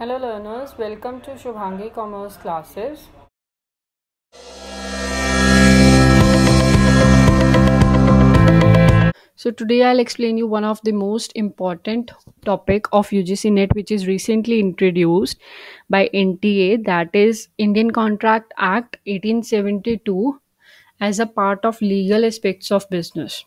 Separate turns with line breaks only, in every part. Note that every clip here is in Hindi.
Hello learners, welcome to Shubhangi Commerce classes. So today I'll explain you one of the most important topic of UGC NET which is recently introduced by NTA, that is Indian Contract Act 1872 as a part of legal aspects of business.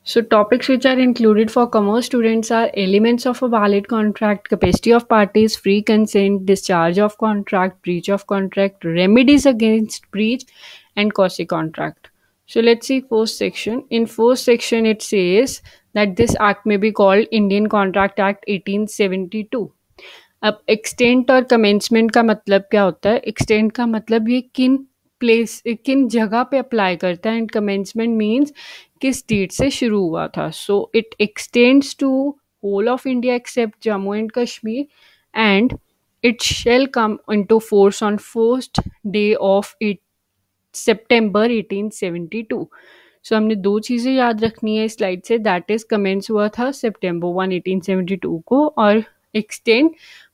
So topics which are included for commerce students are elements of a valid contract, capacity of parties, free consent, discharge of contract, breach of contract, remedies against breach, and quasi contract. So let's see first section. In first section it says that this act may be called Indian Contract Act 1872. अब एक्सटेंट और कमेंसमेंट का मतलब क्या होता है? एक्सटेंट का मतलब ये किन जगह पे अप्लाई करता है, एंड कमेंसमेंट मीन्स किस डेट से शुरू हुआ था. So it extends to whole of India except Jammu and Kashmir, and it shall come into force on first day of it September 1872. So हमने दो चीज़ें याद रखनी है इस स्लाइड से, दैट इज कमेंस हुआ था सितंबर 1 1872 को, और एक्सटेंड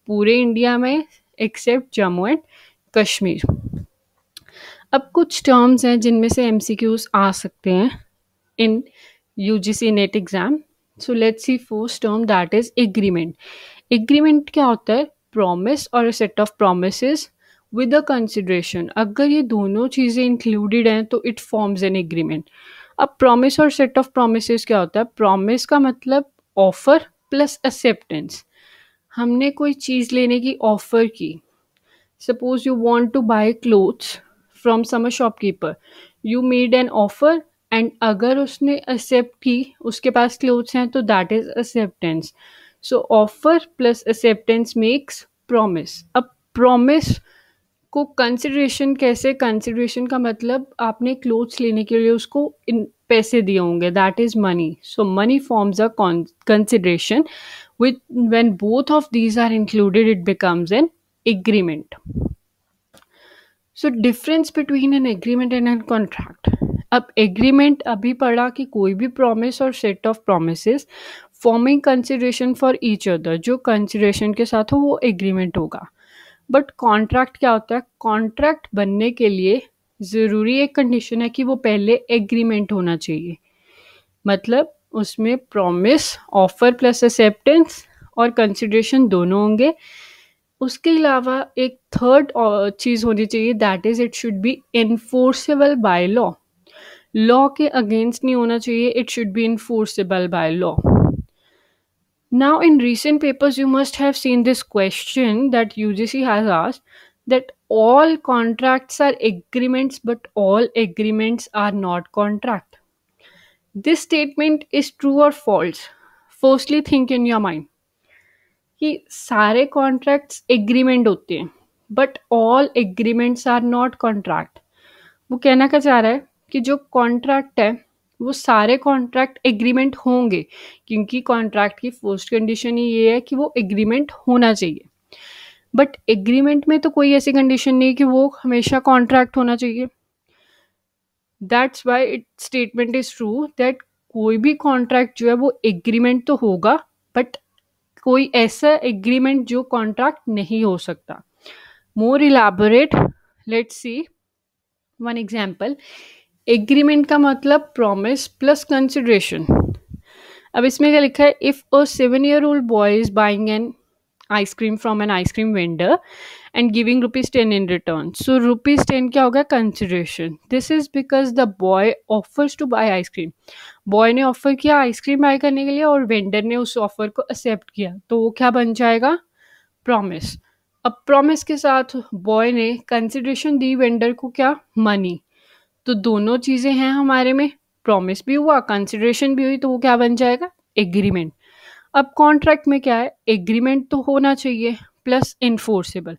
पूरे इंडिया में एक्सेप्ट जम्मू एंड कश्मीर. अब कुछ टर्म्स हैं जिनमें से एमसीक्यूज आ सकते हैं in UGC NET exam. So let's see first term, that is agreement. Agreement क्या होता है? प्रॉमिस और a set of promises with a consideration. अगर ये दोनों चीज़ें इंक्लूडेड हैं तो इट फॉर्म्स एन एग्रीमेंट. अब प्रॉमिस और सेट ऑफ प्रोमिसेस क्या होता है? प्रॉमिस का मतलब ऑफर प्लस एक्सेप्टेंस. हमने कोई चीज़ लेने की ऑफर की. Suppose you want to buy clothes from some shopkeeper, you made an offer, and अगर उसने एक्सेप्ट की, उसके पास क्लोथ्स हैं, तो that is acceptance. So offer plus acceptance makes promise. अब प्रॉमिस को कंसिडरेशन कैसे? कंसिडरेशन का मतलब आपने क्लोथ्स लेने के लिए उसको इन पैसे दिए होंगे, that is money. So money forms a consideration. with when both of these are included, it becomes an agreement. So difference between an agreement and a contract. अब एग्रीमेंट अभी पढ़ा कि कोई भी प्रॉमिस और set of promises forming consideration for each other, जो कंसिडरेशन के साथ हो वो एग्रीमेंट होगा. बट कॉन्ट्रैक्ट क्या होता है? कॉन्ट्रैक्ट बनने के लिए ज़रूरी एक कंडीशन है कि वो पहले एग्रीमेंट होना चाहिए. मतलब उसमें प्रॉमिस, ऑफर प्लस एक्सेप्टेंस और कंसिडरेशन दोनों होंगे. उसके अलावा एक थर्ड चीज़ होनी चाहिए, that is it should be enforceable by law. Law के अगेंस्ट नहीं होना चाहिए, it should be enforceable by law. Now, in recent papers, you must have seen this question that UGC has asked, that all contracts are agreements, but all agreements are not contract. This statement is true or false? Firstly, think in your mind कि सारे कॉन्ट्रैक्ट्स एग्रीमेंट होते हैं, but all agreements are not contract. वो कहना क्या चाह रहा है कि जो कॉन्ट्रैक्ट है वो सारे कॉन्ट्रैक्ट एग्रीमेंट होंगे, क्योंकि कॉन्ट्रैक्ट की फर्स्ट कंडीशन ही ये है कि वो एग्रीमेंट होना चाहिए. बट एग्रीमेंट में तो कोई ऐसी कंडीशन नहीं कि वो हमेशा कॉन्ट्रैक्ट होना चाहिए. That's why it statement is true that कोई भी कॉन्ट्रैक्ट जो है वो एग्रीमेंट तो होगा, बट कोई ऐसा एग्रीमेंट जो कॉन्ट्रैक्ट नहीं हो सकता. More elaborate, let's see one example. Agreement का मतलब प्रॉमिस प्लस कंसिडरेशन. अब इसमें क्या लिखा है? If a 7-year-old boy is buying an ice cream from an ice cream vendor and giving ₹10 in return. So ₹10 क्या होगा? Consideration. This is because the boy offers to buy ice cream. Boy ने ऑफर किया आइसक्रीम बाय करने के लिए और वेंडर ने उस ऑफर को एक्सेप्ट किया, तो वो क्या बन जाएगा? प्रॉमिस. अब प्रॉमिस के साथ बॉय ने कंसिडरेशन दी वेंडर को, क्या? मनी. तो दोनों चीज़ें हैं हमारे में, प्रॉमिस भी हुआ, कंसिडरेशन भी हुई, तो वो क्या बन जाएगा? एग्रीमेंट. अब कॉन्ट्रैक्ट में क्या है? एग्रीमेंट तो होना चाहिए प्लस इन्फोर्सेबल.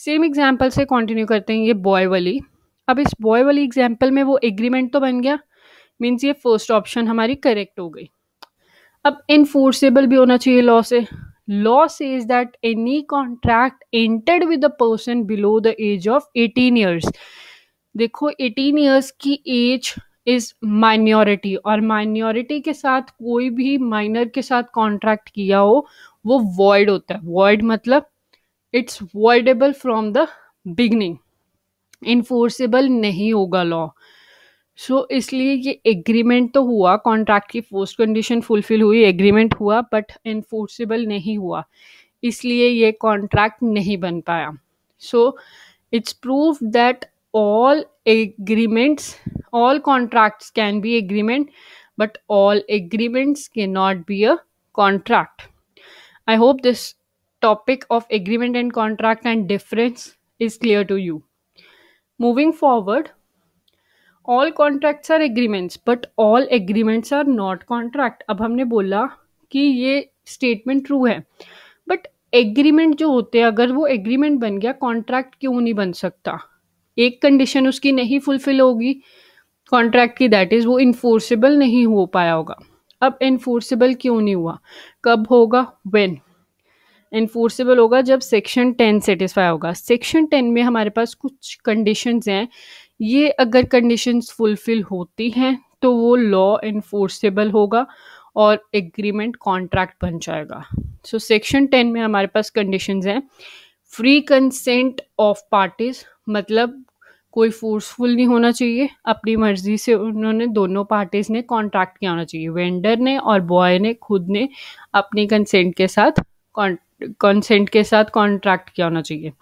सेम एग्जाम्पल से कंटिन्यू करते हैं ये बॉय वाली. अब इस बॉय वाली एग्जाम्पल में वो एग्रीमेंट तो बन गया, मीन्स ये फर्स्ट ऑप्शन हमारी करेक्ट हो गई. अब इन्फोर्सेबल भी होना चाहिए लॉ से. Law says that any contract entered with a person below the age of 18 years. देखो 18 ईयर्स की एज इज माइनॉरिटी, और माइनॉरिटी के साथ कोई भी माइनर के साथ कॉन्ट्रैक्ट किया हो वो वॉइड होता है. वॉइड मतलब it's voidable from the beginning, enforceable नहीं होगा लॉ। सो इसलिए ये एग्रीमेंट तो हुआ, कॉन्ट्रैक्ट की फर्स्ट कंडीशन फुलफिल हुई, एग्रीमेंट हुआ, बट इन्फोर्सेबल नहीं हुआ, इसलिए ये कॉन्ट्रैक्ट नहीं बन पाया। So it's prove that all agreements, all contracts can be agreement, but all agreements cannot be a contract. I hope this topic of agreement and contract and difference is clear to you. Moving forward, all contracts are agreements, but all agreements are not contract. अब हमने बोला कि ये स्टेटमेंट ट्रू है, बट एग्रीमेंट जो होते हैं, अगर वो एग्रीमेंट बन गया, कॉन्ट्रैक्ट क्यों नहीं बन सकता? एक कंडीशन उसकी नहीं फुलफिल होगी कॉन्ट्रैक्ट की, दैट इज वो इन्फोर्सेबल नहीं हो पाया होगा। अब इन्फोर्सेबल क्यों नहीं हुआ, कब होगा? व्हेन इन्फोर्सेबल होगा, जब सेक्शन 10 सेटिस्फाई होगा। सेक्शन 10 में हमारे पास कुछ कंडीशंस हैं, ये अगर कंडीशंस फुलफिल होती हैं तो वो लॉ इन्फोर्सेबल होगा और एग्रीमेंट कॉन्ट्रैक्ट बन जाएगा। सो सेक्शन 10 में हमारे पास कंडीशंस हैं, फ्री कंसेंट ऑफ पार्टीज, मतलब कोई फोर्सफुल नहीं होना चाहिए, अपनी मर्जी से उन्होंने दोनों पार्टीज ने कॉन्ट्रैक्ट किया होना चाहिए, वेंडर ने और बॉय ने खुद ने अपनी कंसेंट के साथ कॉन्ट्रैक्ट किया होना चाहिए।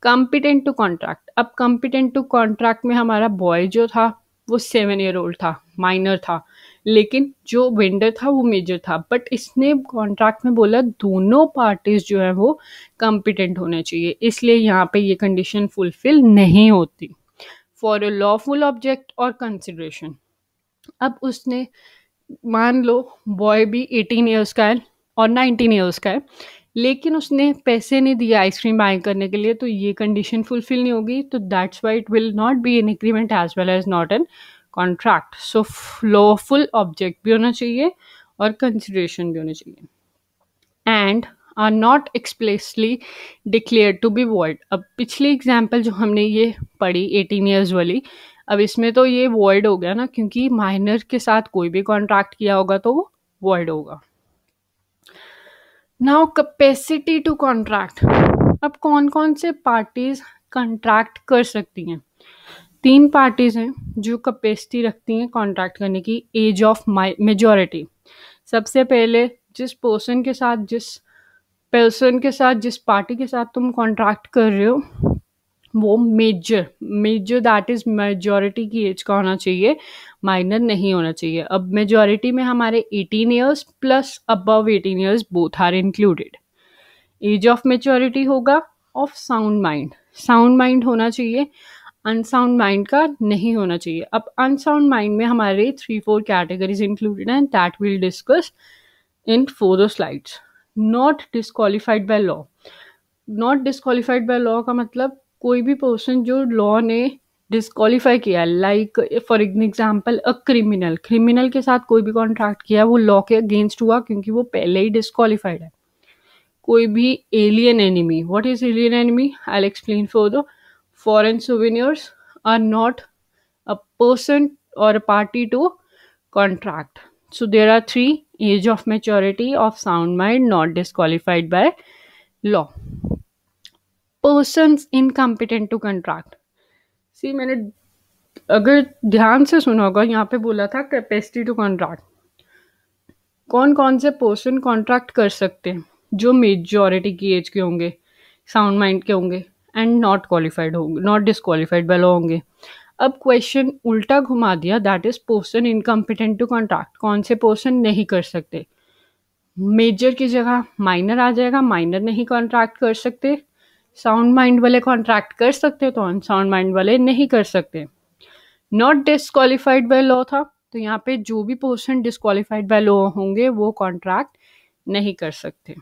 कॉम्पिटेंट टू कॉन्ट्रैक्ट, अब कॉम्पिटेंट टू कॉन्ट्रैक्ट में हमारा बॉय जो था वो 7 ईयर ओल्ड था, माइनर था, लेकिन जो वेंडर था वो मेजर था, बट इसने कॉन्ट्रैक्ट में बोला दोनों पार्टीज जो है वो कॉम्पिटेंट होने चाहिए, इसलिए यहाँ पे ये कंडीशन फुलफिल नहीं होती फॉर अ लॉफुल ऑब्जेक्ट और कंसिडरेशन। अब उसने, मान लो बॉय भी 18 ईयर्स का है और 19 ईयर्स का है, लेकिन उसने पैसे नहीं दिए आइसक्रीम बाय करने के लिए, तो ये कंडीशन फुलफिल नहीं होगी, तो that's why it will not be an agreement as well as not an contract. So lawful object भी होना चाहिए और कंसिडरेशन भी होना चाहिए, and are not expressly declare to be void. अब पिछली एग्जाम्पल जो हमने ये पढ़ी 18 ईयर्स वाली, अब इसमें तो ये वॉइड हो गया ना, क्योंकि माइनर के साथ कोई भी कॉन्ट्रैक्ट किया होगा तो वो वॉइड होगा। नाउ कैपेसिटी टू कॉन्ट्रैक्ट, अब कौन कौन से पार्टीज कॉन्ट्रैक्ट कर सकती हैं? 3 पार्टीज हैं जो कैपेसिटी रखती हैं कॉन्ट्रैक्ट करने की। एज ऑफ मेजॉरिटी, सबसे पहले जिस पार्टी के साथ तुम कॉन्ट्रैक्ट कर रहे हो वो मेजर दैट इज मेजॉरिटी की एज का होना चाहिए, माइनर नहीं होना चाहिए। अब मेजॉरिटी में हमारे 18 years plus above 18 years both are included. Age of maturity होगा of sound mind, sound mind होना चाहिए, अनसाउंड माइंड का नहीं होना चाहिए। अब अनसाउंड माइंड में हमारे 3-4 कैटेगरीज इंक्लूडेड हैं, that will discuss in further slides. Not disqualified by law, not disqualified by law का मतलब कोई भी पर्सन जो लॉ ने डिस्क्वालीफाई किया, like for example a criminal के साथ कोई भी कॉन्ट्रैक्ट किया वो लॉ के अगेंस्ट हुआ क्योंकि वो पहले ही डिस्क्वालीफाइड है। कोई भी alien enemy, what is alien enemy, I will explain further. Foreign सोवेनियर्स are not a person or a party to contract. So there are 3: age of maturity, of sound mind, not disqualified by law. Persons incompetent to contract. See, मैंने अगर ध्यान से सुना होगा, यहाँ पे बोला था कैपेसिटी टू कॉन्ट्रैक्ट। कौन कौन से पर्सन कॉन्ट्रैक्ट कर सकते हैं? जो मेजॉरिटी की एज के होंगे, साउंड माइंड के होंगे एंड नॉट क्वालिफाइड होंगे, नॉट डिस्क्वालिफाइड बाय लॉ होंगे। अब क्वेश्चन उल्टा घुमा दिया, that is person incompetent to contract. कौन से पर्सन नहीं कर सकते? मेजर की जगह माइनर आ जाएगा, माइनर नहीं कॉन्ट्रैक्ट कर सकते। साउंड माइंड वाले कॉन्ट्रैक्ट कर सकते तो अनसाउंड माइंड वाले नहीं कर सकते। नॉट डिस्क्वालिफाइड बाय लॉ था, तो यहाँ पे जो भी पर्सन डिस्क्वालिफाइड बाय लॉ होंगे वो कॉन्ट्रैक्ट नहीं कर सकते।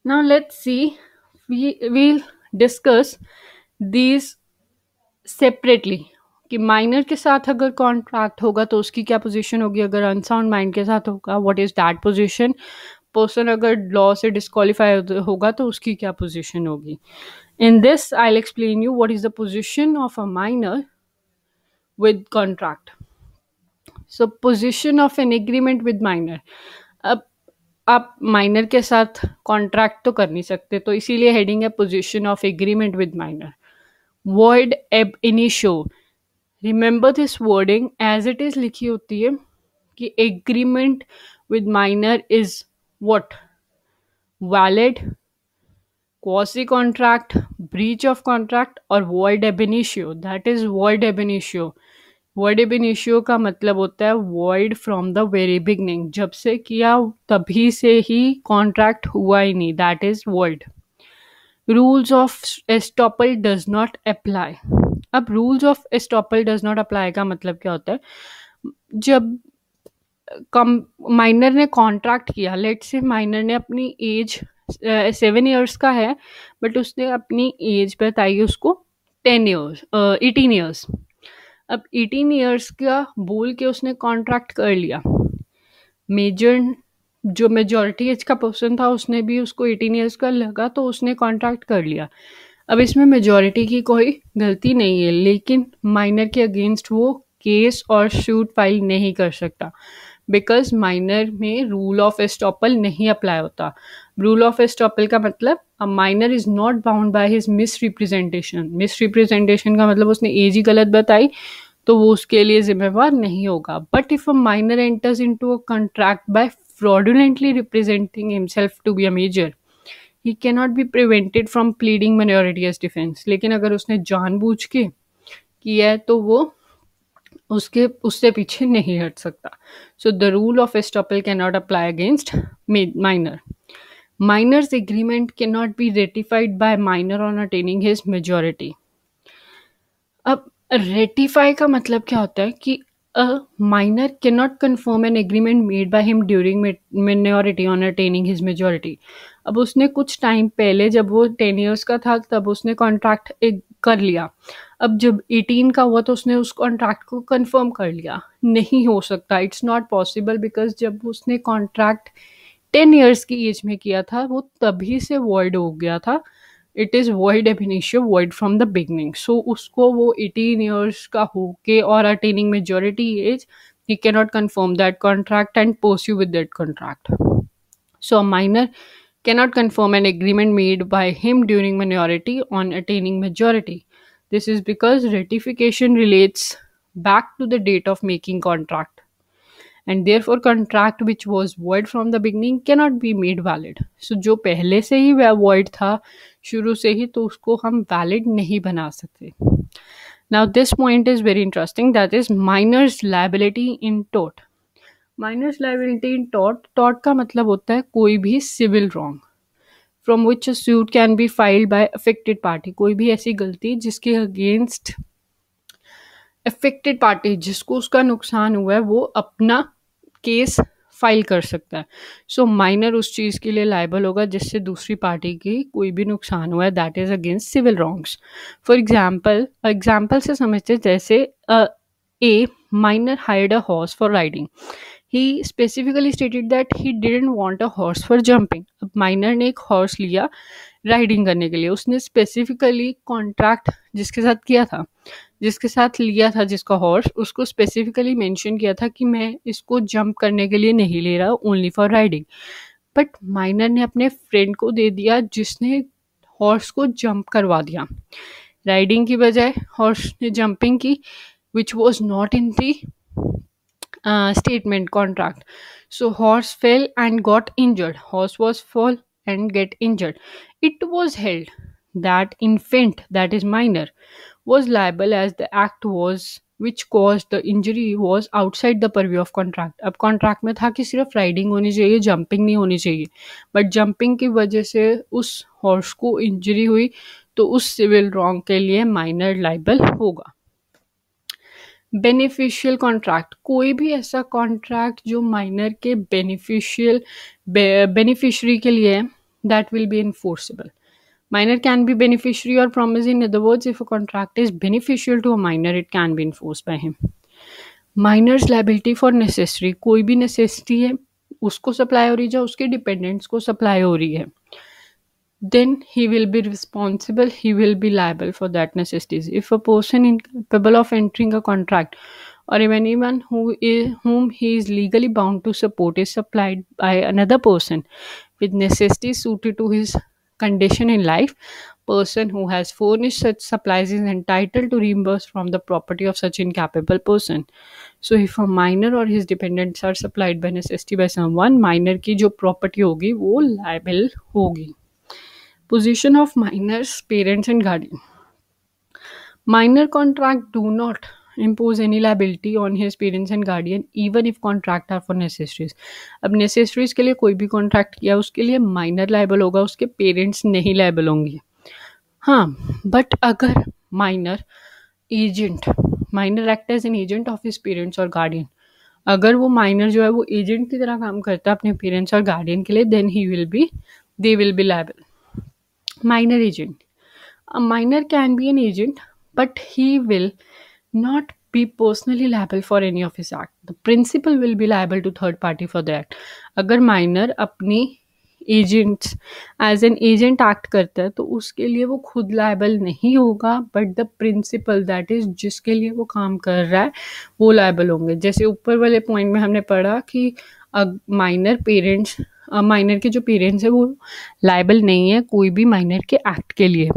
Now let's see, we'll discuss these separately कि माइनर के साथ अगर कॉन्ट्रैक्ट होगा तो उसकी क्या पोजीशन होगी, अगर अनसाउंड माइंड के साथ होगा what is that position, person अगर लॉ से डिस्क्वालीफाई होगा तो उसकी क्या पोजीशन होगी। In this I will explain you what is the position of a minor with contract. So position of an agreement with minor, अब आप माइनर के साथ कॉन्ट्रैक्ट तो कर नहीं सकते, तो इसीलिए हेडिंग है position of agreement with minor. Void ab initio, remember this wording as it is लिखी होती है कि agreement with minor is what, valid, quasi contract, breach of contract और void ab initio, that is void ab initio। void ab initio का मतलब होता है void from the very beginning, जब से किया तभी से ही contract हुआ ही नहीं, that is void। rules of estoppel does not apply। अब rules of estoppel does not apply का मतलब क्या होता है, जब कम माइनर ने कॉन्ट्रैक्ट किया, लेट से माइनर ने अपनी एज 7 ईयर्स का है, बट उसने अपनी एज बताई उसको 10 ईयर्स 18 ईयर्स। अब 18 ईयर्स का बोल के उसने कॉन्ट्रैक्ट कर लिया, मेजर जो मेजॉरिटी एज का पर्सन था उसने भी उसको 18 ईयर्स का लगा तो उसने कॉन्ट्रैक्ट कर लिया। अब इसमें मेजॉरिटी की कोई गलती नहीं है, लेकिन माइनर के अगेंस्ट वो केस और शूट फाइल नहीं कर सकता, बिकॉज माइनर में रूल ऑफ एस्टॉपल नहीं अप्लाई होता। रूल ऑफ एस्टॉपल का मतलब a minor is not bound by his miss representation. Miss representation का मतलब उसने एज ही गलत बताई तो वो उसके लिए जिम्मेवार नहीं होगा। But if a minor enters into a contract by fraudulently representing himself to be a major, he cannot be prevented from pleading minority as defense। लेकिन अगर उसने जानबूझ के किया है तो वो उसके उससे पीछे नहीं हट सकता। So the rule of estoppel can not apply against minor. Minor's agreement can not be ratified by minor on attaining his majority. अब रेटिफाई का मतलब क्या होता है कि a minor can not confirm an agreement made by him during minority on attaining his majority. अब उसने कुछ टाइम पहले जब वो 10 ईयर्स का था तब उसने कॉन्ट्रैक्ट कर लिया, अब जब 18 का हुआ तो उसने उस कॉन्ट्रैक्ट को कंफर्म कर लिया। नहीं हो सकता, इट्स नॉट पॉसिबल, बिकॉज जब उसने कॉन्ट्रैक्ट 10 ईयर्स की एज में किया था वो तभी से वॉइड हो गया था। It is void ab initio, void from the beginning. So उसको वो 18 ईयर्स का होके और attaining majority age, he can not confirm that contract and pursue with that contract। So a minor cannot confirm an agreement made by him during minority on attaining majority. This is because ratification relates back to the date of making contract, and therefore contract which was void from the beginning cannot be made valid। So जो पहले से ही वह void था शुरू से ही, तो उसको हम valid नहीं बना सकते। Now this point is very interesting, that is minor's liability in tort। Minor's liability in tort, tort का मतलब होता है कोई भी civil wrong from which a suit can be filed by affected party. कोई भी ऐसी गलती जिसके अगेंस्ट अफेक्टेड पार्टी, जिसको उसका नुकसान हुआ है, वो अपना केस फाइल कर सकता है। सो माइनर उस चीज़ के लिए लाइबल होगा जिससे दूसरी पार्टी की कोई भी नुकसान हुआ है, that is against civil wrongs. For example से समझते, जैसे a minor hired a horse for riding। He specifically stated that he didn't want a horse for jumping। अब माइनर ने एक हॉर्स लिया राइडिंग करने के लिए, उसने स्पेसिफिकली कॉन्ट्रैक्ट जिसके साथ किया था, जिसके साथ लिया था जिसका हॉर्स, उसको स्पेसिफिकली मेंशन किया था कि मैं इसको जंप करने के लिए नहीं ले रहा, only for riding. But minor ने अपने फ्रेंड को दे दिया जिसने हॉर्स को जंप करवा दिया, राइडिंग की बजाय हॉर्स ने जंपिंग की, which was not in the statement contract। So horse fell and got injured, horse was fall and get injured, it was held that infant, that is minor, was liable as the act was which caused the injury was outside the purview of contract। अब कॉन्ट्रैक्ट में था कि सिर्फ राइडिंग होनी चाहिए, जंपिंग नहीं होनी चाहिए, बट जंपिंग की वजह से उस हॉर्स को इंजरी हुई तो उस सिविल रॉन्ग के लिए माइनर लाइबल होगा। बेनिफिशियल कॉन्ट्रैक्ट, कोई भी ऐसा कॉन्ट्रैक्ट जो माइनर के बेनिफिशरी के लिए है, that will be enforceable. Minor can be beneficiary or promise, in other words, if a contract is beneficial to a minor, it can be enforced by him। Minor's liability for necessary, कोई भी necessity है उसको सप्लाई हो रही है, उसके डिपेंडेंट्स को सप्लाई हो रही है, then he will be responsible, he will be liable for that necessities। If a person incapable of entering a contract or if anyone whom he is legally bound to support is supplied by another person with necessities suited to his condition in life, person who has furnished such supplies is entitled to reimburse from the property of such incapable person. So if a minor or his dependents are supplied by necessity by someone, minor की जो property होगी वो liable होगी. Position of minors, parents and guardian. Minor contract do not impose any liability on his parents and guardian even if contract are for necessaries. अब necessaries के लिए कोई भी contract किया उसके लिए minor liable होगा, उसके parents नहीं liable होंगे. हाँ, बट अगर minor agent, minor act as an agent of his parents और गार्डियन, अगर वो माइनर जो है वो एजेंट की तरह काम करता है अपने पेरेंट्स और गार्डियन के लिए, then he will be they will be liable. Minor agent. A minor can be an agent, but he will not be personally liable for any of his act. The principal will be liable to third party for the act. अगर minor अपनी agents as an agent act करता है तो उसके लिए वो खुद लायबल नहीं होगा, but the principal that is जिसके लिए वो काम कर रहा है वो लायबल होंगे. जैसे ऊपर वाले पॉइंट में हमने पढ़ा कि माइनर पेरेंट्स, माइनर के जो पेरेंट्स है वो लायबल नहीं है कोई भी माइनर के एक्ट के लिए,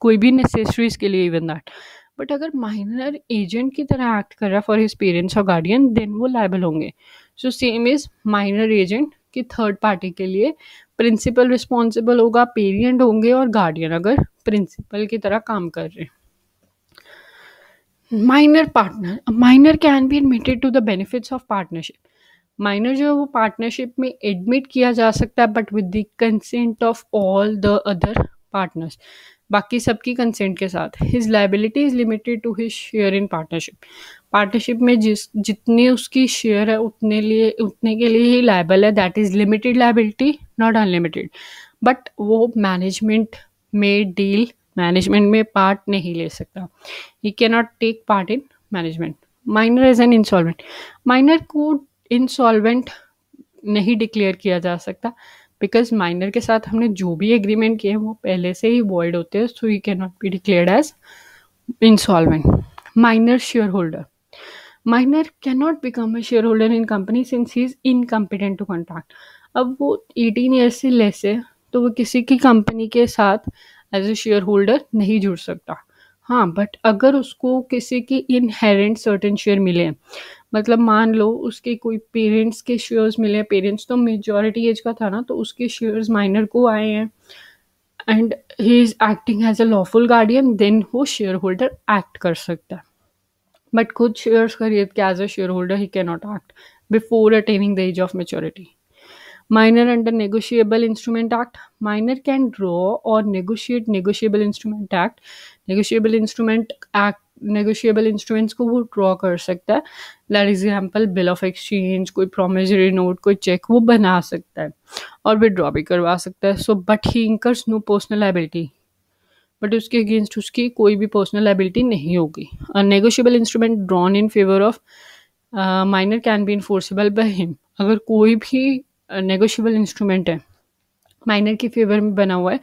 कोई भी नेसेसरीज के लिए इवन दैट. बट अगर माइनर एजेंट की तरह एक्ट कर रहा है फॉर हिज पेरेंट्स और गार्डियन, देन वो लायबल होंगे. So same is minor agent की थर्ड पार्टी के लिए प्रिंसिपल रिस्पॉन्सिबल होगा, पेरेंट होंगे और गार्डियन अगर प्रिंसिपल की तरह काम कर रहे हैं. Minor partner, minor can be admitted to the benefits of partnership. Minor जो है वो पार्टनरशिप में एडमिट किया जा सकता है but with the consent of all the other partners, बाकी सबकी कंसेंट के साथ. His liability is limited to his share in partnership. Partnership में जितनी उसकी शेयर है उतने के लिए ही लायबल है. That is limited liability, not unlimited. But वो मैनेजमेंट में पार्ट नहीं ले सकता. He can not take part in management. Minor as an insolvent. Minor को इंसॉल्वेंट नहीं डिक्लेयर किया जा सकता बिकॉज माइनर के साथ हमने जो भी एग्रीमेंट किए हैं वो पहले से ही वॉइड होते हैं, so he can not be declared as insolvent. Minor share holder. Minor can not become a share holder in company since he is incompetent to contract. अब वो 18 ईयर्स से लेस है तो वो किसी की कंपनी के साथ एज ए शेयर होल्डर नहीं जुड़ सकता. हाँ, बट अगर उसको किसी की इनहेरेंट सर्टेन शेयर मिले, मतलब मान लो उसके कोई पेरेंट्स के शेयर्स मिले, पेरेंट्स तो मेजॉरिटी एज का था ना, तो उसके शेयर्स माइनर को आए हैं and he is acting as a lawful guardian, then वो शेयर होल्डर एक्ट कर सकता है. बट खुद शेयर्स खरीद के as a share holder he can not act before attaining the age of maturity. Minor under Negotiable Instrument Act. Minor can draw or negotiate Negotiable Instrument Act. Negotiable Instrument Act, negotiable instruments को वो ड्रॉ कर सकता है. For example bill of exchange, कोई प्रोमिसरी नोट, कोई चेक वो बना सकता है और विड्रॉ भी करवा सकता है. So but he incurs no personal liability. But उसके अगेंस्ट उसकी कोई भी पर्सनल लाइबिलिटी नहीं होगी. A negotiable instrument drawn in favour of minor can be enforceable by him. अगर कोई भी नेगोशिएबल इंस्ट्रूमेंट है माइनर के फेवर में बना हुआ है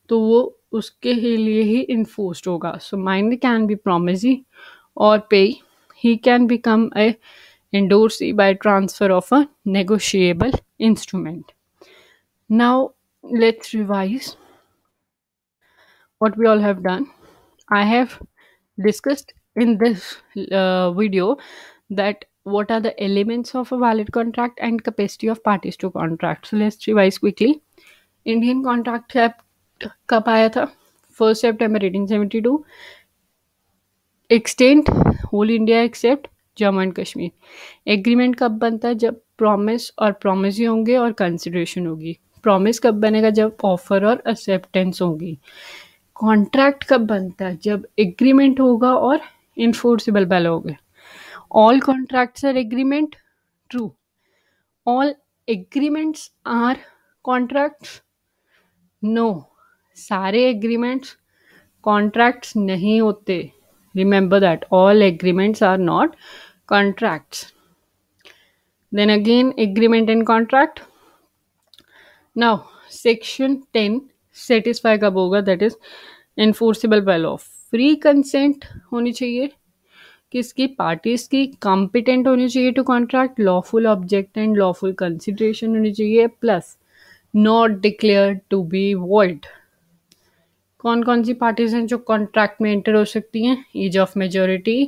तो वो उसके लिए ही इन्फोर्स्ड होगा. सो माइनर कैन बी प्रोमिसी और पे. He can become a endorsee by transfer of a negotiable instrument. Now let's revise what we all have done. I have discussed in this video that what are the elements of a valid contract and capacity of parties to contract. So let's revise quickly. Indian Contract Act कब आया था? 1 September 1872. Extend whole India except Jammu and Kashmir. Agreement कब बनता है? जब प्रॉमिस और प्रॉमिसी होंगे और कंसिडरेशन होगी. प्रॉमिस कब बनेगा? जब ऑफर और एक्सेप्टेंस होगी. कॉन्ट्रैक्ट कब बनता है? जब एग्रीमेंट होगा और इन्फोर्सिबल बैल होंगे. All contracts are agreement. True. All agreements are contracts. No, सारे एग्रीमेंट्स कॉन्ट्रैक्ट्स नहीं होते. Remember that all agreements are not contracts. Then again, agreement and contract. Now, section 10 satisfy कब होगा? That is enforceable by law. Free consent होनी चाहिए. किसकी? पार्टीज की कॉम्पिटेंट होनी चाहिए to contract, lawful object and lawful consideration होनी चाहिए, plus not declared to be void. कौन कौन सी पार्टीज हैं जो कॉन्ट्रैक्ट में एंटर हो सकती हैं? Age of majority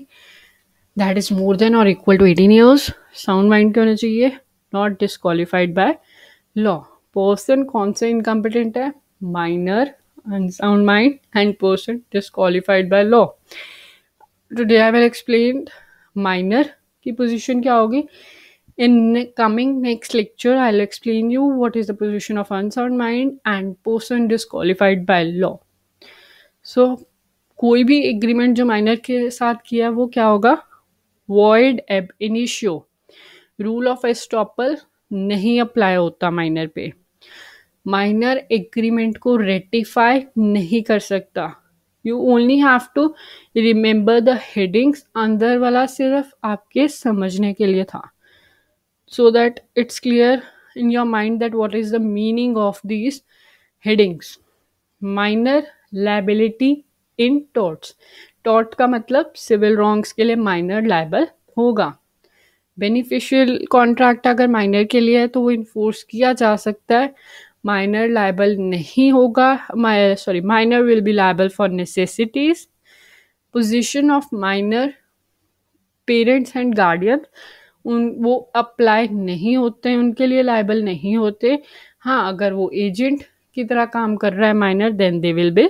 that is more than और equal to 18 years, sound mind के होने चाहिए, not disqualified by law. Person कौन से इनकम्पिटेंट है? Minor, unsound mind and person disqualified by law. Today I will explain minor की पोजीशन क्या होगी. In coming next lecture, I'll explain you what is the position of unsound mind and person disqualified by law. So, कोई भी एग्रीमेंट जो माइनर के साथ किया वो क्या होगा? Void ab initio, rule of estoppel नहीं अप्लाई होता माइनर पे. माइनर एग्रीमेंट को रेटिफाई नहीं कर सकता. You only have to remember the headings. अंदर वाला सिर्फ आपके समझने के लिए था, so that it's clear in your mind that what is the meaning of these headings. Minor liability in torts. Tort का मतलब civil wrongs के लिए minor liable होगा. बेनिफिशियल कॉन्ट्रैक्ट अगर माइनर के लिए है तो वो इन्फोर्स किया जा सकता है. माइनर लाइबल नहीं होगा. Minor will be liable for necessities. Position of minor, parents and guardian वो अप्लाई नहीं होते हैं, उनके लिए लाइबल नहीं होते. हाँ, अगर वो एजेंट की तरह काम कर रहा है minor, then they will be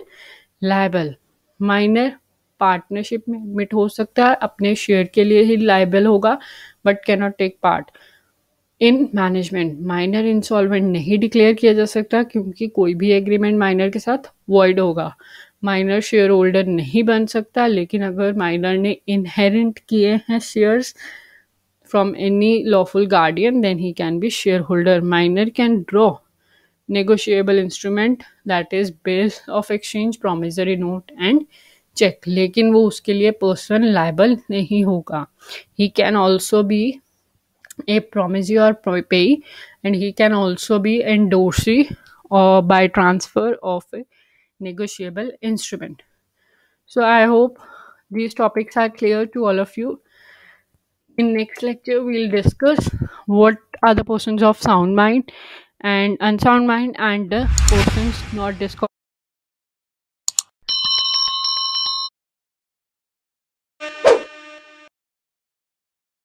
liable. Minor partnership में एडमिट हो सकता है, अपने शेयर के लिए ही लाइबल होगा, but can not take part in management. Minor insolvent नहीं डिक्लेयर किया जा सकता क्योंकि कोई भी एग्रीमेंट माइनर के साथ वॉइड होगा. माइनर शेयर होल्डर नहीं बन सकता, लेकिन अगर माइनर ने इनहेरेंट किए हैं shares from any lawful guardian, then he can be shareholder. Minor can draw negotiable instrument, that is bills of exchange, promissory note and check, लेकिन वो उसके लिए person liable नहीं होगा. He can also be a promisee or payee, and he can also be endorsee or by transfer of a negotiable instrument. So I hope these topics are clear to all of you. In next lecture, we'll discuss what are the persons of sound mind and unsound mind and the persons not disqualified.